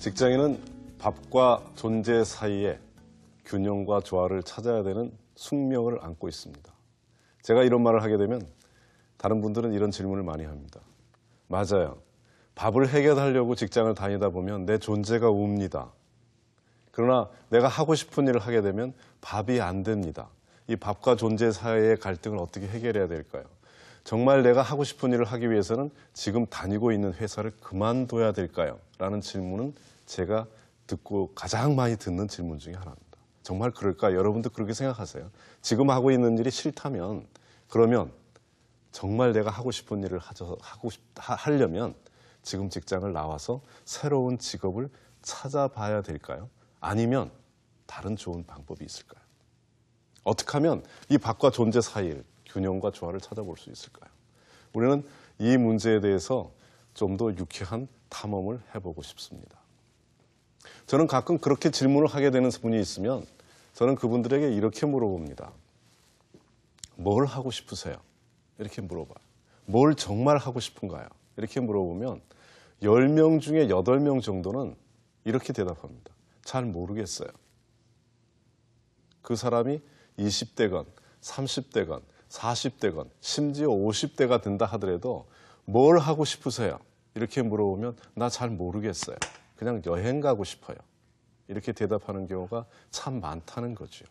직장인은 밥과 존재 사이에 균형과 조화를 찾아야 되는 숙명을 안고 있습니다. 제가 이런 말을 하게 되면 다른 분들은 이런 질문을 많이 합니다. 맞아요. 밥을 해결하려고 직장을 다니다 보면 내 존재가 웁니다. 그러나 내가 하고 싶은 일을 하게 되면 밥이 안 됩니다. 이 밥과 존재 사이의 갈등을 어떻게 해결해야 될까요? 정말 내가 하고 싶은 일을 하기 위해서는 지금 다니고 있는 회사를 그만둬야 될까요? 라는 질문은 제가 듣고 가장 많이 듣는 질문 중에 하나입니다. 정말 그럴까? 여러분도 그렇게 생각하세요? 지금 하고 있는 일이 싫다면 그러면 정말 내가 하고 싶은 일을 하려면 지금 직장을 나와서 새로운 직업을 찾아봐야 될까요? 아니면 다른 좋은 방법이 있을까요? 어떻게 하면 이 밥과 존재 사이의 균형과 조화를 찾아볼 수 있을까요? 우리는 이 문제에 대해서 좀 더 유쾌한 탐험을 해보고 싶습니다. 저는 가끔 그렇게 질문을 하게 되는 분이 있으면 저는 그분들에게 이렇게 물어봅니다. 뭘 하고 싶으세요? 이렇게 물어봐요. 뭘 정말 하고 싶은가요? 이렇게 물어보면 10명 중에 8명 정도는 이렇게 대답합니다. 잘 모르겠어요. 그 사람이 20대건 30대건 40대건 심지어 50대가 된다 하더라도 뭘 하고 싶으세요? 이렇게 물어보면 나 잘 모르겠어요. 그냥 여행 가고 싶어요. 이렇게 대답하는 경우가 참 많다는 거죠.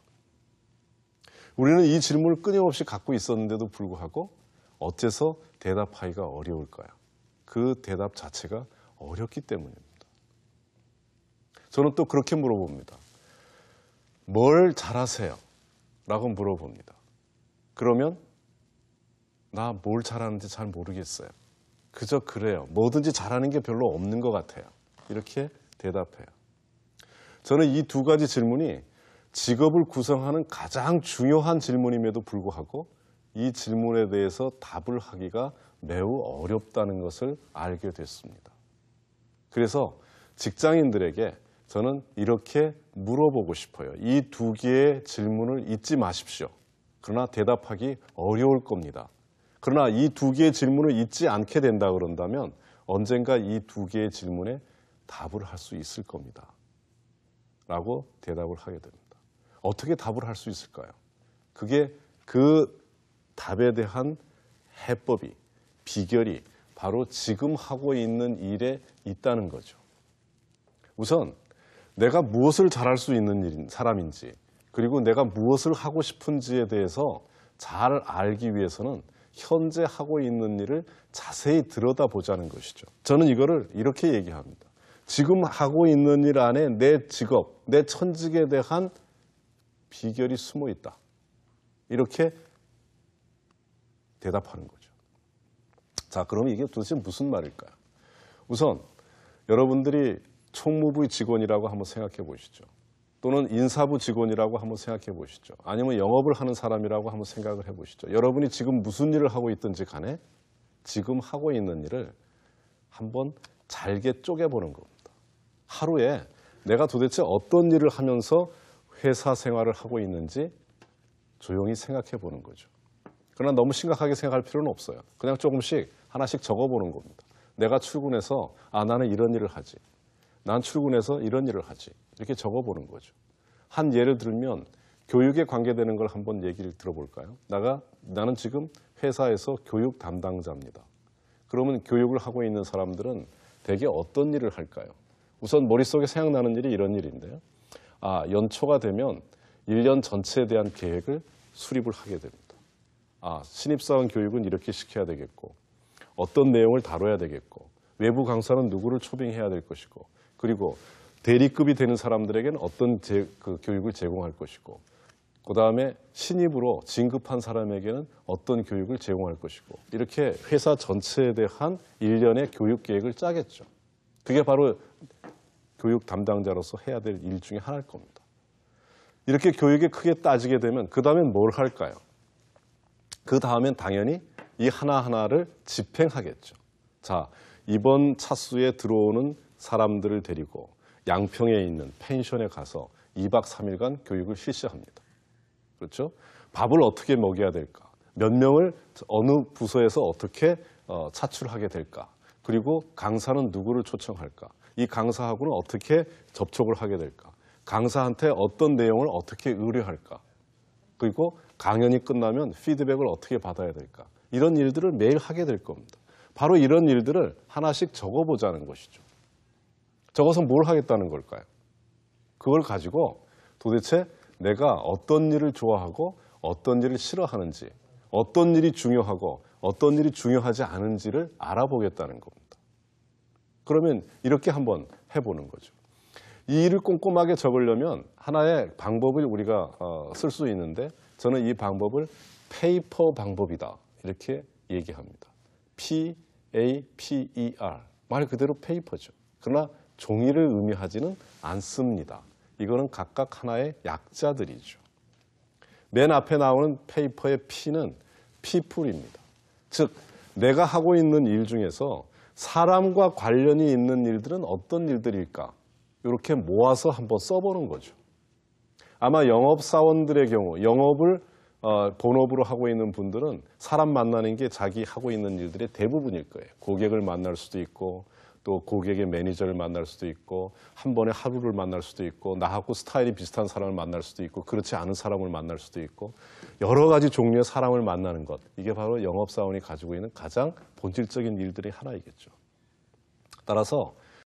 우리는 이 질문을 끊임없이 갖고 있었는데도 불구하고 어째서 대답하기가 어려울까요? 그 대답 자체가 어렵기 때문입니다. 저는 또 그렇게 물어봅니다. 뭘 잘하세요? 라고 물어봅니다. 그러면 나 뭘 잘하는지 잘 모르겠어요. 그저 그래요. 뭐든지 잘하는 게 별로 없는 것 같아요. 이렇게 대답해요. 저는 이 두 가지 질문이 직업을 구성하는 가장 중요한 질문임에도 불구하고 이 질문에 대해서 답을 하기가 매우 어렵다는 것을 알게 됐습니다. 그래서 직장인들에게 저는 이렇게 물어보고 싶어요. 이 두 개의 질문을 잊지 마십시오. 그러나 대답하기 어려울 겁니다. 그러나 이 두 개의 질문을 잊지 않게 된다 그런다면 언젠가 이 두 개의 질문에 답을 할 수 있을 겁니다. 라고 대답을 하게 됩니다. 어떻게 답을 할 수 있을까요? 그게 그 답에 대한 해법이, 비결이 바로 지금 하고 있는 일에 있다는 거죠. 우선 내가 무엇을 잘할 수 있는 사람인지 그리고 내가 무엇을 하고 싶은지에 대해서 잘 알기 위해서는 현재 하고 있는 일을 자세히 들여다보자는 것이죠. 저는 이거를 이렇게 얘기합니다. 지금 하고 있는 일 안에 내 직업, 내 천직에 대한 비결이 숨어 있다. 이렇게 대답하는 거죠. 자, 그러면 이게 도대체 무슨 말일까요? 우선 여러분들이 총무부 직원이라고 한번 생각해 보시죠. 또는 인사부 직원이라고 한번 생각해 보시죠. 아니면 영업을 하는 사람이라고 한번 생각을 해 보시죠. 여러분이 지금 무슨 일을 하고 있든지 간에 지금 하고 있는 일을 한번 잘게 쪼개보는 겁니다. 하루에 내가 도대체 어떤 일을 하면서 회사 생활을 하고 있는지 조용히 생각해 보는 거죠. 그러나 너무 심각하게 생각할 필요는 없어요. 그냥 조금씩 하나씩 적어보는 겁니다. 내가 출근해서 나는 이런 일을 하지. 난 출근해서 이런 일을 하지. 이렇게 적어보는 거죠. 한 예를 들면 교육에 관계되는 걸 한번 얘기를 들어볼까요? 나는 지금 회사에서 교육 담당자입니다. 그러면 교육을 하고 있는 사람들은 대개 어떤 일을 할까요? 우선 머릿속에 생각나는 일이 이런 일인데요. 연초가 되면 1년 전체에 대한 계획을 수립을 하게 됩니다. 신입사원 교육은 이렇게 시켜야 되겠고 어떤 내용을 다뤄야 되겠고 외부 강사는 누구를 초빙해야 될 것이고 그리고 대리급이 되는 사람들에게는 어떤 교육을 제공할 것이고 그다음에 신입으로 진급한 사람에게는 어떤 교육을 제공할 것이고 이렇게 회사 전체에 대한 1년의 교육 계획을 짜겠죠. 그게 바로 교육 담당자로서 해야 될 일 중에 하나일 겁니다. 이렇게 교육에 크게 따지게 되면 그 다음엔 뭘 할까요? 그 다음엔 당연히 이 하나하나를 집행하겠죠. 자, 이번 차수에 들어오는 사람들을 데리고 양평에 있는 펜션에 가서 2박 3일간 교육을 실시합니다. 그렇죠? 밥을 어떻게 먹여야 될까? 몇 명을 어느 부서에서 어떻게 차출하게 될까? 그리고 강사는 누구를 초청할까? 이 강사하고는 어떻게 접촉을 하게 될까? 강사한테 어떤 내용을 어떻게 의뢰할까? 그리고 강연이 끝나면 피드백을 어떻게 받아야 될까? 이런 일들을 매일 하게 될 겁니다. 바로 이런 일들을 하나씩 적어보자는 것이죠. 적어서 뭘 하겠다는 걸까요? 그걸 가지고 도대체 내가 어떤 일을 좋아하고 어떤 일을 싫어하는지, 어떤 일이 중요하고 어떤 일이 중요하지 않은지를 알아보겠다는 겁니다. 그러면 이렇게 한번 해보는 거죠. 이 일을 꼼꼼하게 적으려면 하나의 방법을 우리가 쓸 수 있는데 저는 이 방법을 페이퍼 방법이다 이렇게 얘기합니다. P-A-P-E-R 말 그대로 페이퍼죠. 그러나 종이를 의미하지는 않습니다. 이거는 각각 하나의 약자들이죠. 맨 앞에 나오는 페이퍼의 P는 people입니다. 즉 내가 하고 있는 일 중에서 사람과 관련이 있는 일들은 어떤 일들일까? 이렇게 모아서 한번 써보는 거죠. 아마 영업사원들의 경우 영업을 본업으로 하고 있는 분들은 사람 만나는 게 자기 하고 있는 일들의 대부분일 거예요. 고객을 만날 수도 있고 또 고객의 매니저를 만날 수도 있고 한 번에 하루를 만날 수도 있고 나하고 스타일이 비슷한 사람을 만날 수도 있고 그렇지 않은 사람을 만날 수도 있고 여러 가지 종류의 사람을 만나는 것. 이게 바로 영업사원이 가지고 있는 가장 본질적인 일들의 하나이겠죠. 따라서